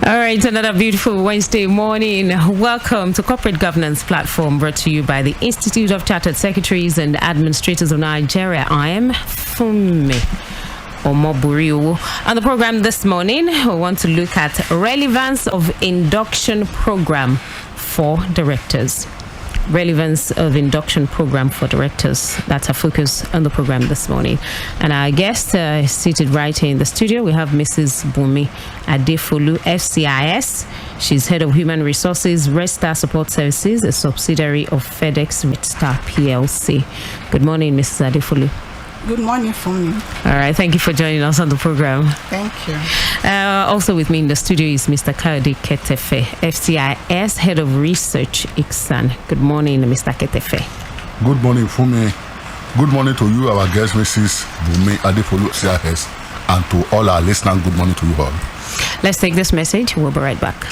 All right, another beautiful Wednesday morning. Welcome to Corporate Governance Platform, brought to you by the Institute of Chartered Secretaries and Administrators of Nigeria. I am BUNMI. On the program this morning, we want to look at relevance of induction program for directors. Relevance of induction program for directors. That's our focus on the program this morning. And our guest is seated right here in the studio. We have Mrs. BUNMI ADEFOLU, FCIS. She's Head of Human Resources, Red Star Support Services, a subsidiary of FedEx Red Star PLC. Good morning, Mrs. ADEFOLU. Good morning from you. All right, thank you for joining us on the program. Thank you. Also with me in the studio is Mr. Ketefe, FCIS, Head of Research, ICSAN. Good morning, Mr. Ketefe. Good morning, Fumi. Good morning to you, our guest, Mrs. BUNMI ADEFOLU, FCIS, and to all our listeners, good morning to you all. Let's take this message. We'll be right back.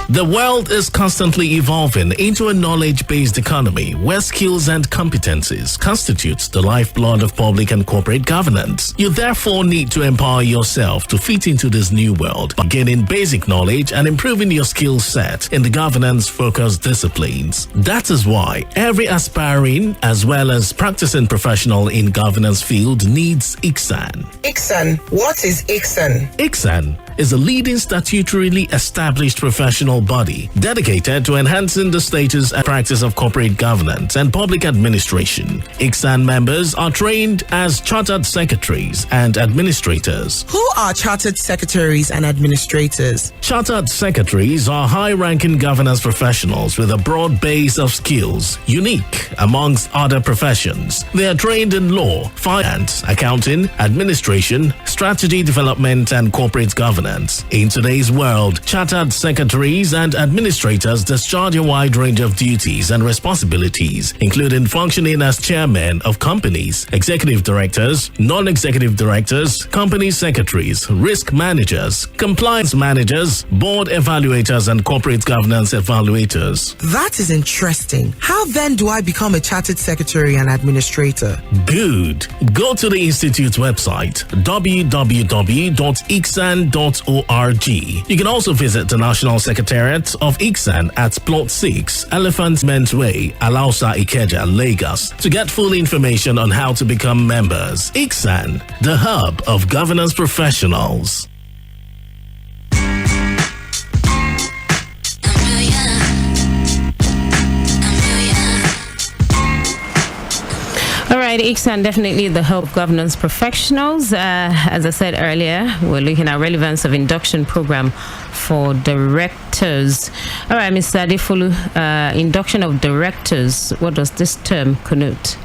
The world is constantly evolving into a knowledge-based economy where skills and competencies constitute the lifeblood of public and corporate governance. You therefore need to empower yourself to fit into this new world by gaining basic knowledge and improving your skill set in the governance-focused disciplines. That is why every aspiring as well as practicing professional in governance field needs ICSAN. ICSAN. What is ICSAN? ICSAN is a leading statutorily established professional body dedicated to enhancing the status and practice of corporate governance and public administration. ICSAN members are trained as chartered secretaries and administrators. Who are chartered secretaries and administrators? Chartered secretaries are high-ranking governance professionals with a broad base of skills, unique amongst other professions. They are trained in law, finance, accounting, administration, strategy development, and corporate governance. In today's world, chartered secretaries and administrators discharge a wide range of duties and responsibilities, including functioning as chairmen of companies, executive directors, non-executive directors, company secretaries, risk managers, compliance managers, board evaluators, and corporate governance evaluators. That is interesting. How then do I become a chartered secretary and administrator? Good. Go to the Institute's website, www.icsan.org. You can also visit the National Secretariat of ICSAN at Plot 6, Elephant Men's Way, Alausa, Ikeja, Lagos, to get full information on how to become members. ICSAN, the hub of governance professionals. ICSAN, definitely the help governance professionals. As I said earlier, we're looking at relevance of induction program for directors. All right, Mr. ADEFOLU, induction of directors. What does this term connote?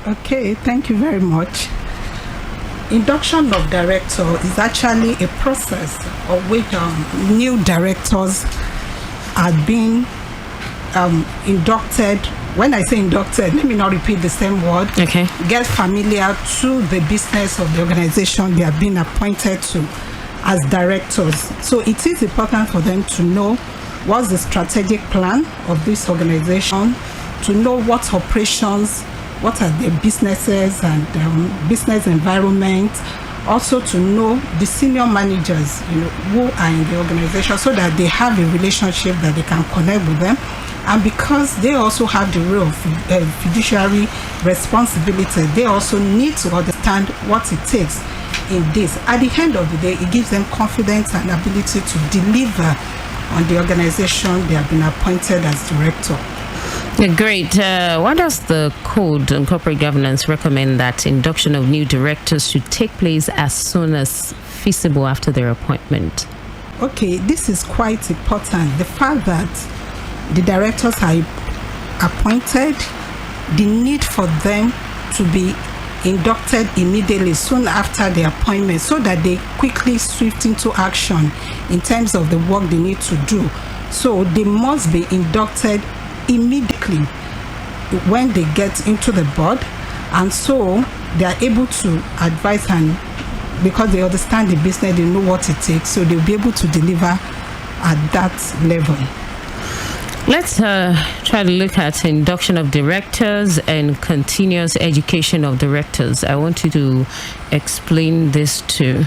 Okay, thank you very much. Induction of director is actually a process of which new directors are being inducted. When I say inducted, let me not repeat the same word. Okay. Get familiar to the business of the organization they have been appointed to as directors. So it is important for them to know what's the strategic plan of this organization, to know what operations, what are their businesses and business environment. Also to know the senior managers, who are in the organization, so that they have a relationship that they can connect with them. And because they also have the role of fiduciary responsibility, they also need to understand what it takes in this. At the end of the day, it gives them confidence and ability to deliver on the organization they have been appointed as director. Great. What does the Code on Corporate Governance recommend that induction of new directors should take place as soon as feasible after their appointment? Okay, this is quite important. The fact that the directors are appointed, the need for them to be inducted immediately, soon after the appointment, so that they quickly swift into action in terms of the work they need to do. So they must be inducted immediately when they get into the board, and so they are able to advise, and because they understand the business, they know what it takes, so they'll be able to deliver at that level. Let's try to look at induction of directors and continuous education of directors. I want you to explain this too.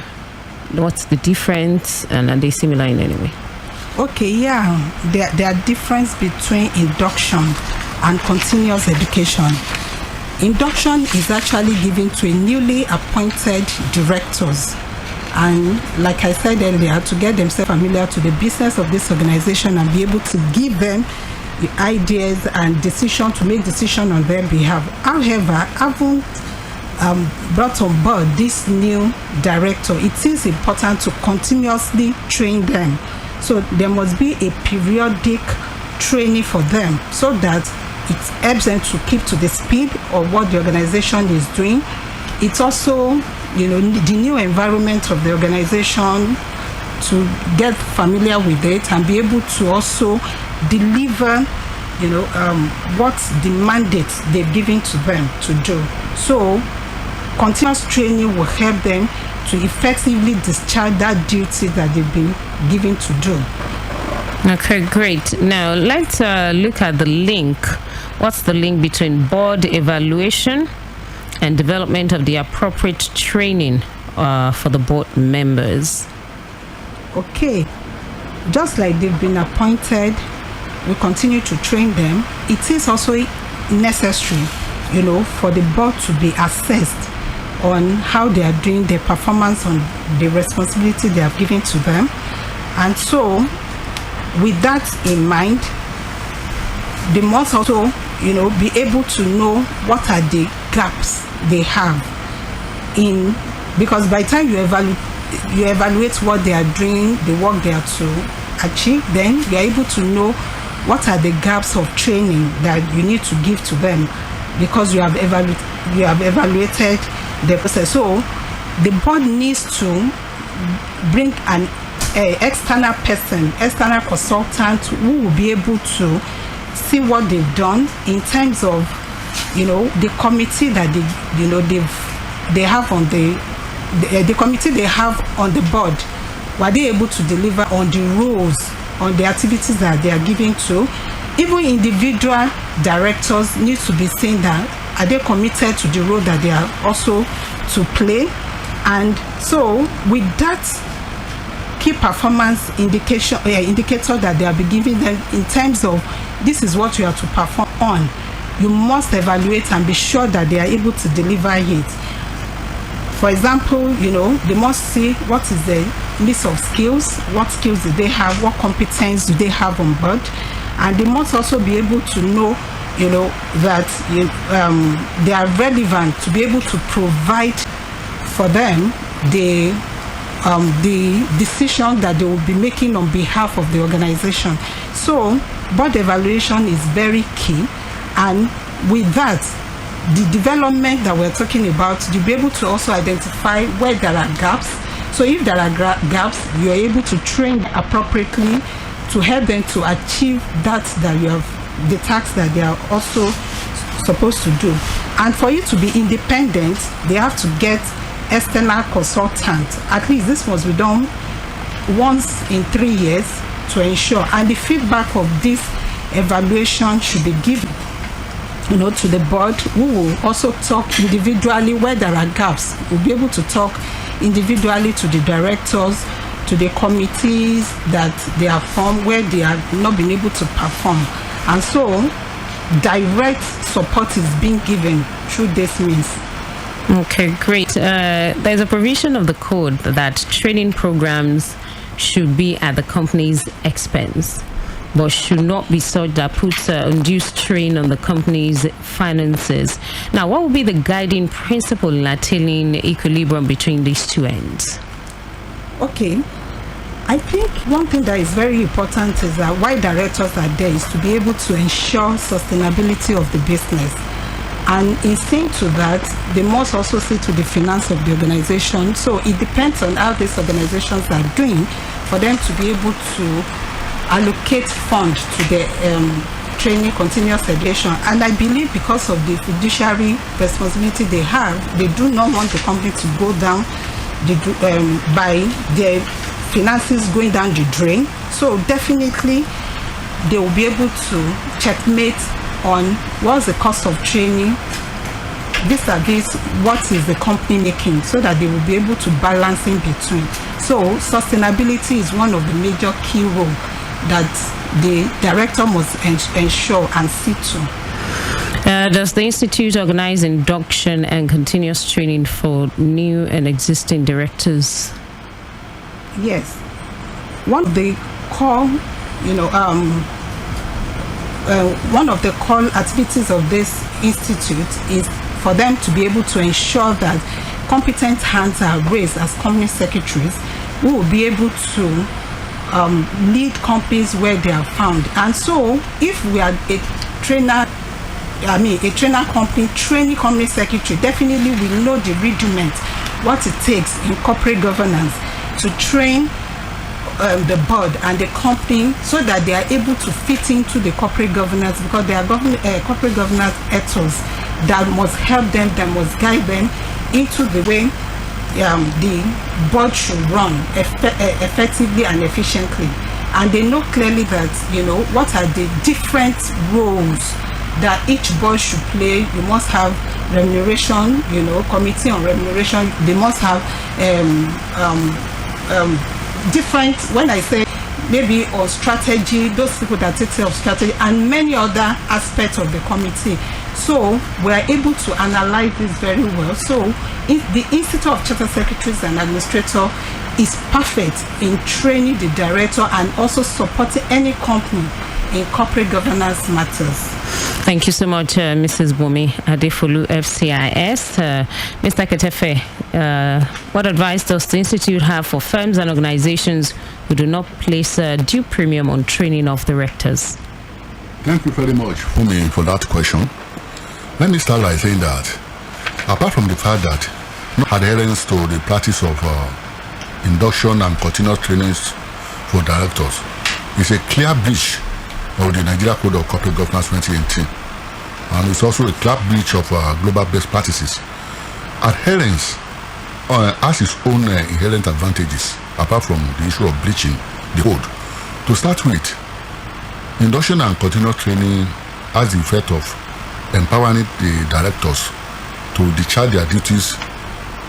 What's the difference, and are they similar in any way? Okay, yeah, there are difference between induction and continuous education. Induction is actually given to a newly appointed directors, and like I said earlier, to get themselves familiar to the business of this organization and be able to give them the ideas and decision to make decision on their behalf. However, having brought on board this new director, it is important to continuously train them. So there must be a periodic training for them so that it helps them to keep to the speed of what the organization is doing. It's also, the new environment of the organization, to get familiar with it and be able to also deliver, what the mandate they've given to them to do. So continuous training will help them to effectively discharge that duty that they've been given to do. Okay, great. Now let's look at the link. What's the link between board evaluation and development of the appropriate training for the board members? Okay, just like they've been appointed, we continue to train them. It is also necessary, for the board to be assessed on how they are doing their performance on the responsibility they have given to them. And so, with that in mind, they must also, be able to know what are the gaps they have in, because by the time you evaluate what they are doing, the work they are to achieve, then you are able to know what are the gaps of training that you need to give to them, because you have evaluated the process. So the board needs to bring an external person, external consultant who will be able to see what they've done in terms of, the committee that they have on the committee they have on the board. Were they able to deliver on the roles, on the activities that they are giving to? Even individual directors need to be seen that are they committed to the role that they are also to play. And so with that key performance indicator that they are be giving them in terms of this is what you have to perform on, you must evaluate and be sure that they are able to deliver it. For example, they must see what is the list of skills, what skills do they have, what competence do they have on board, and they must also be able to know, that they are relevant to be able to provide for them the decision that they will be making on behalf of the organization. So board evaluation is very key, and with that, the development that we're talking about, you'll be able to also identify where there are gaps. So if there are gaps, you're able to train appropriately to help them to achieve that you have, the tasks that they are also supposed to do. And for you to be independent, they have to get external consultant. At least this must be done once in 3 years to ensure. And the feedback of this evaluation should be given, to the board, who will also talk individually where there are gaps. We'll be able to talk individually to the directors, to the committees that they have formed where they have not been able to perform. And so direct support is being given through this means. Okay, great. There's a provision of the code that training programs should be at the company's expense, but should not be such that puts undue strain on the company's finances. Now, what will be the guiding principle in attaining equilibrium between these two ends? Okay, I think one thing that is very important is that why directors are there is to be able to ensure sustainability of the business. And in saying to that, they must also see to the finance of the organization. So it depends on how these organizations are doing for them to be able to allocate funds to the training, continuous education. And I believe because of the fiduciary responsibility they have, they do not want the company to go down by their finances going down the drain. So definitely they will be able to checkmate on what's the cost of training, vis-a-vis what is the company making, so that they will be able to balance in between. So sustainability is one of the major key role that the director must ensure and see to. Does the Institute organize induction and continuous training for new and existing directors? Yes. One of the core, one of the core activities of this institute is for them to be able to ensure that competent hands are raised as company secretaries who will be able to lead companies where they are found. And so if we are a trainer company, training company secretary, definitely we know the rudiment, what it takes in corporate governance to train the board and the company so that they are able to fit into the corporate governance, because there are corporate governance ethos that must help them, that must guide them into the way the board should run effectively and efficiently. And they know clearly that, what are the different roles that each board should play. You must have remuneration, committee on remuneration. They must have different, when I say maybe on strategy, those people that take care of strategy and many other aspects of the committee. So we are able to analyze this very well. So the Institute of Chartered Secretaries and Administrators is perfect in training the director and also supporting any company in corporate governance matters. Thank you so much, Mrs. BUNMI ADEFOLU, FCIS. Mr. Ketefe, what advice does the Institute have for firms and organizations who do not place a due premium on training of directors? Thank you very much, Fumi, for that question. Let me start by saying that, apart from the fact that no adherence to the practice of induction and continuous trainings for directors is a clear breach of the Nigeria Code of Corporate Governance 2018, and it's also a clear breach of global best practices. Adherence has its own inherent advantages, apart from the issue of breaching the code. To start with, induction and continuous training has the effect of empowering the directors to discharge their duties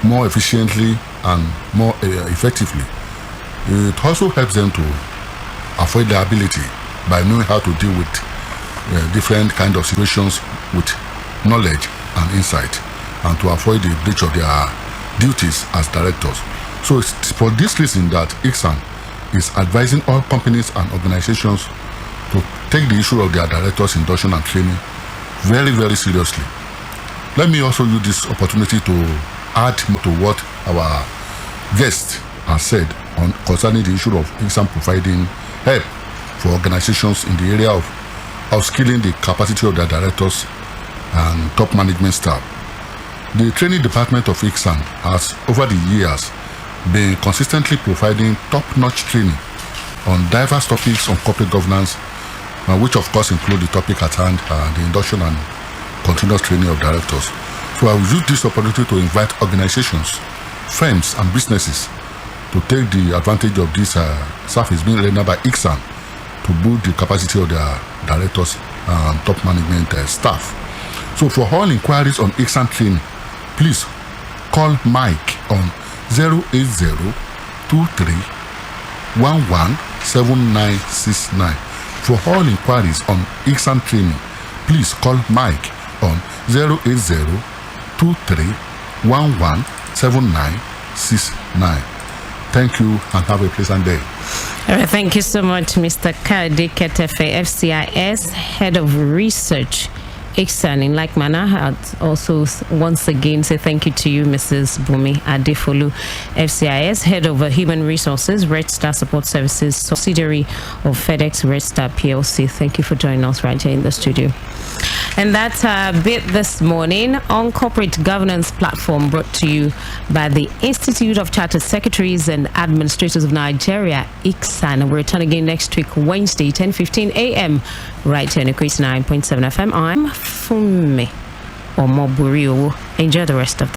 more efficiently and more effectively. It also helps them to avoid liability by knowing how to deal with different kind of situations with knowledge and insight, and to avoid the breach of their duties as directors. So it's for this reason that ICSAN is advising all companies and organizations to take the issue of their directors' induction and training very, very seriously. Let me also use this opportunity to add to what our guest has said concerning the issue of ICSAN providing help for organizations in the area of upskilling the capacity of their directors and top management staff. The training department of ICSAN has, over the years, been consistently providing top-notch training on diverse topics on corporate governance, which of course include the topic at hand, the induction and continuous training of directors. So I will use this opportunity to invite organizations, firms and businesses to take the advantage of this service being rendered by ICSAN to build the capacity of their directors and top management staff. So for all inquiries on ICSAN training, please call Mike on 08023117969. For all inquiries on ICSAN training, please call Mike on 08023117969. Thank you and have a pleasant day. All right, thank you so much, Mr. Kade Ketefe, FCIS, Head of Research, ICSAN. In like manner, I'd also once again say thank you to you, Mrs. BUNMI ADEFOLU, FCIS, Head of Human Resources, Red Star Support Services, subsidiary of FedEx Red Star PLC. Thank you for joining us right here in the studio. And that's a bit this morning on Corporate Governance Platform, brought to you by the Institute of Chartered Secretaries and Administrators of Nigeria, ICSAN. We'll return again next week, Wednesday, 10:15 a.m. right here on Equity 9.7 FM. I'm Fumi Omoburi. Enjoy the rest of the